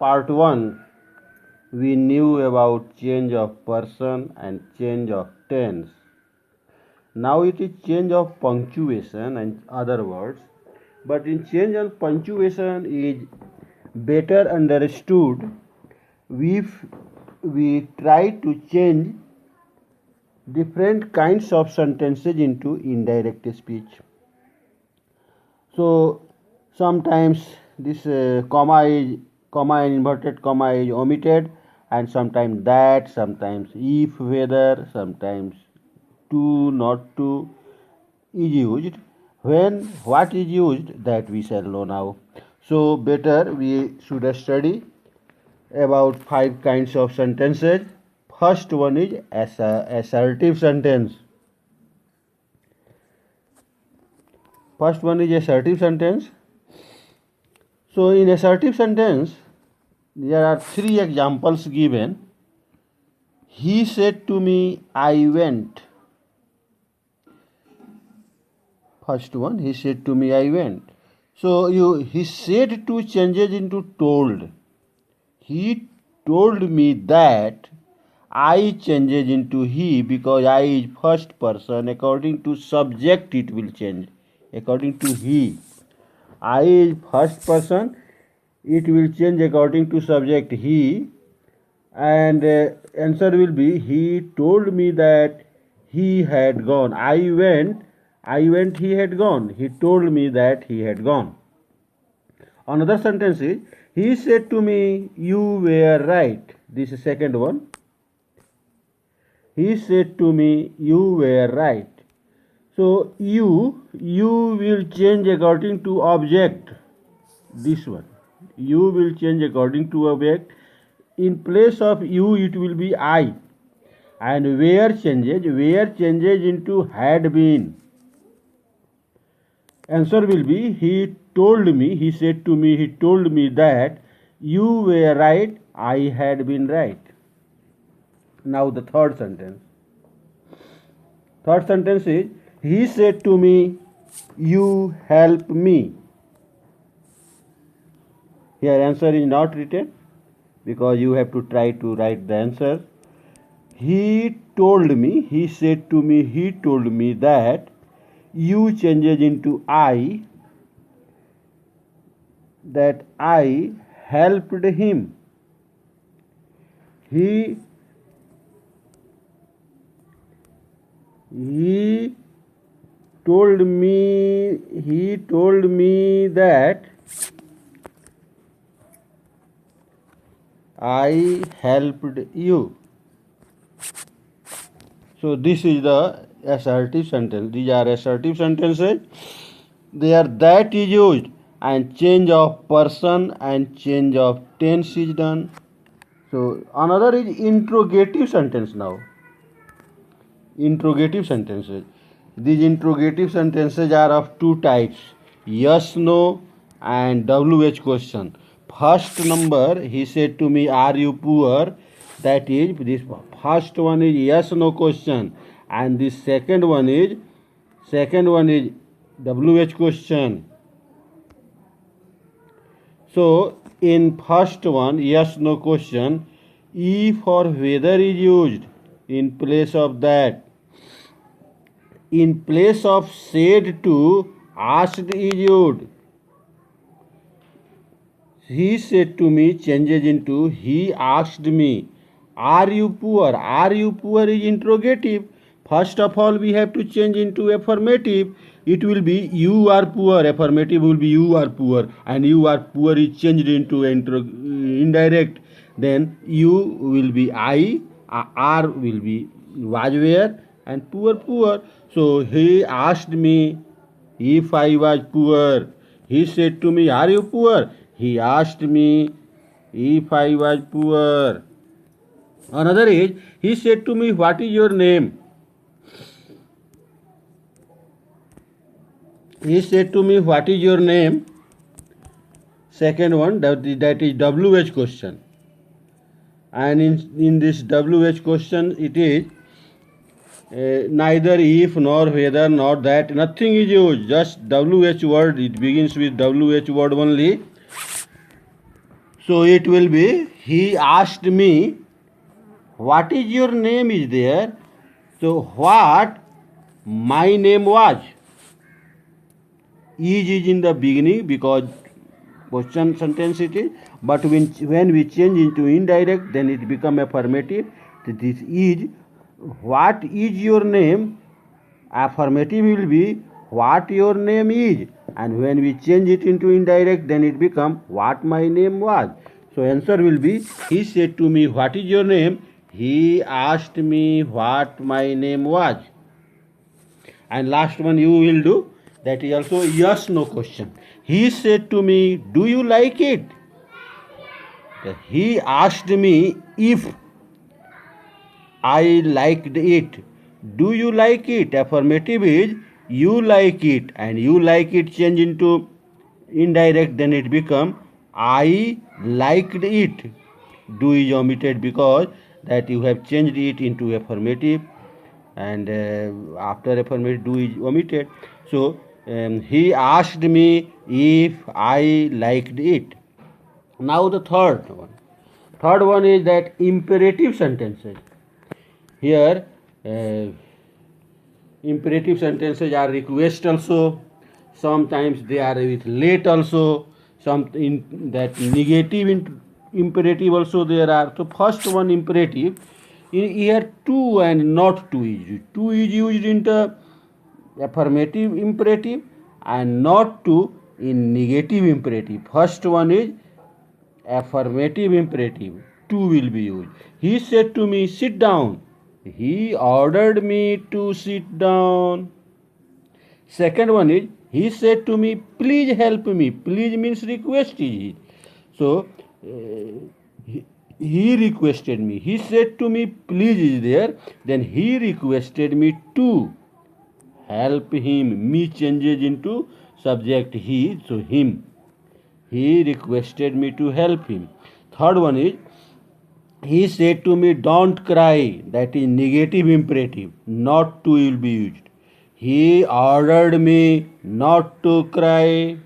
part 1, we knew about change of person and change of tense. Now it is change of punctuation and other words. But in change of punctuation is better understood if we try to change different kinds of sentences into indirect speech. So sometimes this comma and inverted comma is omitted, and sometimes that, sometimes if, whether, sometimes to, not to is used. When what is used, that we shall know now. So better we should study about 5 kinds of sentences. First one is assertive sentence. First one is assertive sentence. So in assertive sentence, there are 3 examples given. He said to me, I went. First one, he said to me, I went. So he said to changes into told. He told me that. I changes into he because I is first person. According to subject it will change. According to he. I is first person. It will change according to subject he. And answer will be, he told me that he had gone. I went, he had gone. He told me that he had gone. Another sentence is, he said to me, you were right. This is second one. He said to me, you were right. So you will change according to object. This one. You will change according to object. In place of you, it will be I. And where changes into had been. Answer will be, he told me, he said to me, he told me that you were right, I had been right. Now the third sentence. Third sentence is, he said to me, you help me. Here answer is not written because you have to try to write the answer. He told me, he said to me, he told me that you changes into I, that I helped him. He told me that I helped you. So this is the assertive sentence. These are assertive sentences. There that is used and change of person and change of tense is done. So another is interrogative sentence now. Interrogative sentences. These interrogative sentences are of 2 types. Yes, no and WH question. First number, he said to me, are you poor? That is, this first one is yes, no question. And the second one is WH question. So in first one, yes, no question, if or whether is used in place of that. In place of said to, asked is used. He said to me changes into he asked me. Are you poor? Are you poor is interrogative. First of all, we have to change into affirmative. It will be you are poor. Affirmative will be you are poor. And you are poor is changed into indirect. Then you will be I. Are will be was where. And poor. So he asked me if I was poor. He said to me, are you poor? He asked me if I was poor. Another is, he said to me, what is your name? He said to me, what is your name? Second one, that is WH question. And in this WH question, it is neither if nor whether nor that. Nothing is used, just WH word. It begins with WH word only. So it will be, he asked me, what is your name is there. So what my name was. Is in the beginning because question sentence it is, but when we change into indirect, then it become affirmative. This is, what is your name? Affirmative will be, what your name is, and when we change it into indirect, then it become what my name was. So answer will be, he said to me, what is your name? He asked me what my name was. And last one you will do, that is also yes no question. He said to me, do you like it? He asked me if I liked it. Do you like it? Affirmative is, you like it, and you like it change into indirect, then it become I liked it. Do is omitted because that you have changed it into affirmative, and after affirmative do is omitted. So he asked me if I liked it. Now the third one. Third one is that imperative sentences. Here imperative sentences are request also, sometimes they are with let also, some in that negative imperative also there are. So first one imperative, in here to and not to is used. To is used in the affirmative imperative and not to in negative imperative. First one is affirmative imperative, to will be used. He said to me, sit down. He ordered me to sit down. Second one is, he said to me, please help me. Please means request is it. So he requested me. He said to me, please is there. Then he requested me to help him. Me changes into subject he, so him. He requested me to help him. Third one is, he said to me, don't cry. That is negative imperative. Not to will be used. He ordered me not to cry.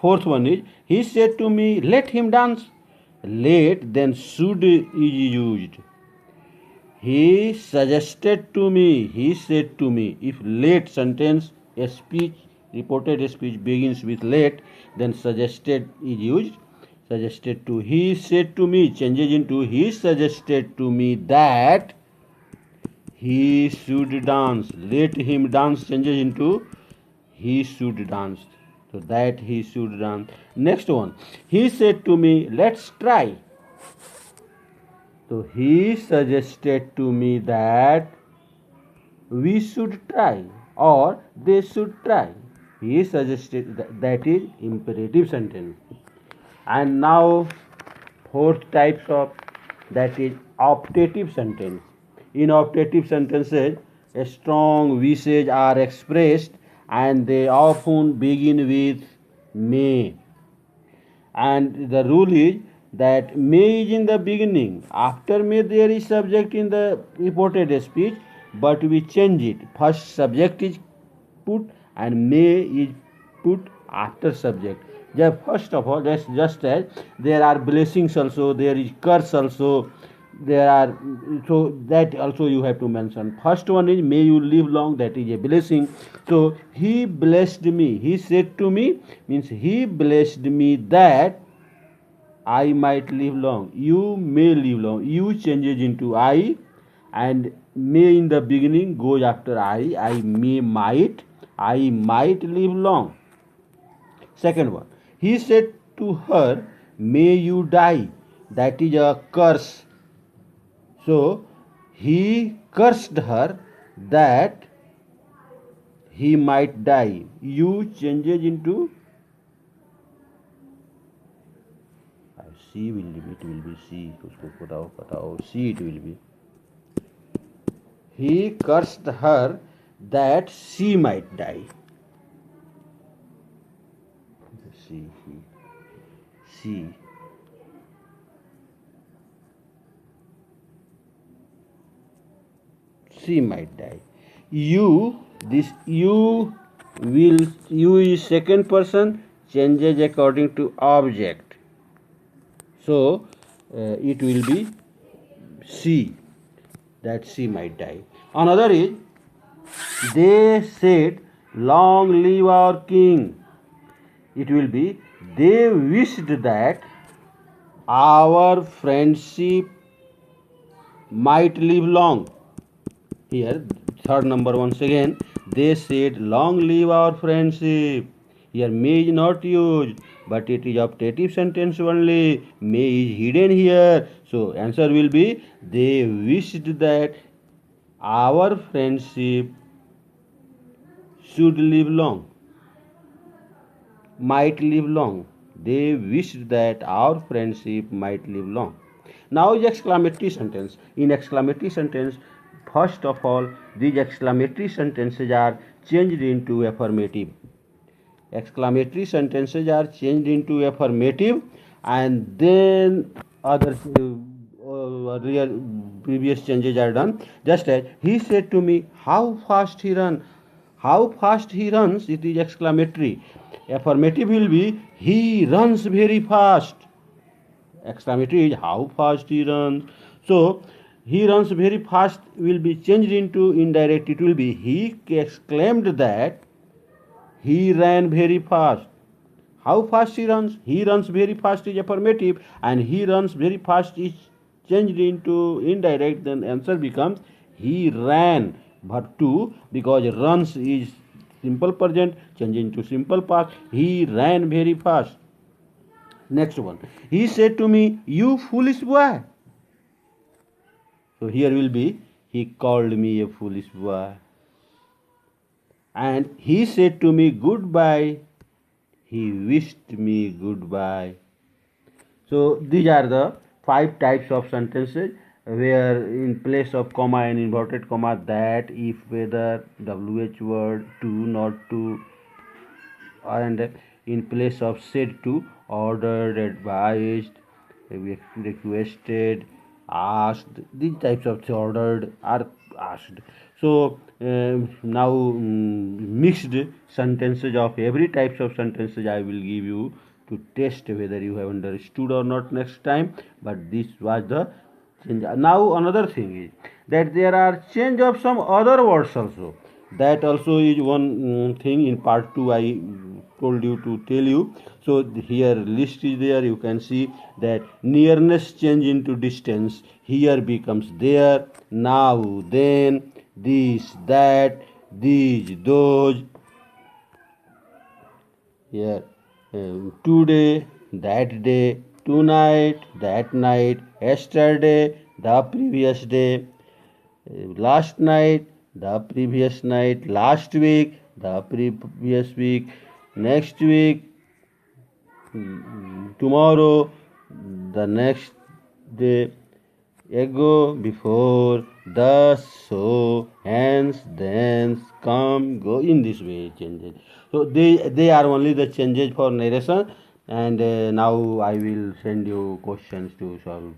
Fourth one is, he said to me, let him dance. Let, then should is used. He suggested to me. He said to me. If let sentence, a speech, reported speech begins with let, then suggested is used. Suggested to, he said to me changes into, he suggested to me that he should dance. Let him dance changes into, he should dance. So that he should dance. Next one, he said to me, let's try. So he suggested to me that we should try or they should try. He suggested that is imperative sentence. And now fourth types of, that is optative sentence. In optative sentences, a strong wishes are expressed and they often begin with may. And the rule is that may is in the beginning. After may there is subject in the reported speech, but we change it. First subject is put and may is put after subject. First of all, that's just as there are blessings also, there is curse also, there are, so that also you have to mention. First one is may you live long, that is a blessing. So he blessed me. He said to me means he blessed me that I might live long. You may live long. You changes into I, and may in the beginning goes after I. I might live long. Second one, he said to her, may you die. That is a curse. So he cursed her that he might die. You changes into C will be, it will be C. उसको बताओ C it will be. He cursed her that she might die. C. She might die. You, this you will, you is second person, changes according to object. So it will be she, that she might die. Another is, they said, long live our king. It will be, they wished that our friendship might live long. Here, third number once again, they said, long live our friendship. Here, may is not used, but it is optative sentence only. May is hidden here. So, answer will be, they wished that our friendship should live long, might live long. They wished that our friendship might live long. Now is exclamatory sentence. In exclamatory sentence, first of all, these exclamatory sentences are changed into affirmative. Exclamatory sentences are changed into affirmative, and then other real previous changes are done. Just as he said to me, how fast he run. How fast he runs, it is exclamatory. Affirmative will be, he runs very fast. Exclamatory is, how fast he runs. So he runs very fast will be changed into indirect. It will be, he exclaimed that he ran very fast. How fast he runs? He runs very fast is affirmative, and he runs very fast is changed into indirect. Then answer becomes, he ran. But 2, because runs is simple present, change into simple past. He ran very fast. Next one. He said to me, you foolish boy. So here will be, he called me a foolish boy. And he said to me goodbye. He wished me goodbye. So these are the 5 types of sentences where in place of comma and inverted comma, that, if, whether, wh word, to, not to, and in place of said to, ordered, advised, requested, asked. These types of ordered are asked. So now mixed sentences of every types of sentences I will give you to test whether you have understood or not next time. But this was the change. Now another thing is that there are change of some other words also. That also is one thing in part 2 I told you to tell you. So here list is there. You can see that nearness change into distance. Here becomes there, now, then, this, that, these, those. Here, today, that day, tonight, that night, yesterday, the previous day, last night, the previous night, last week, the previous week, next week, tomorrow, the next day, ago, before, thus, so, hence, thence, come, go. In this way changes. So they are only the changes for narration, and now I will send you questions to solve.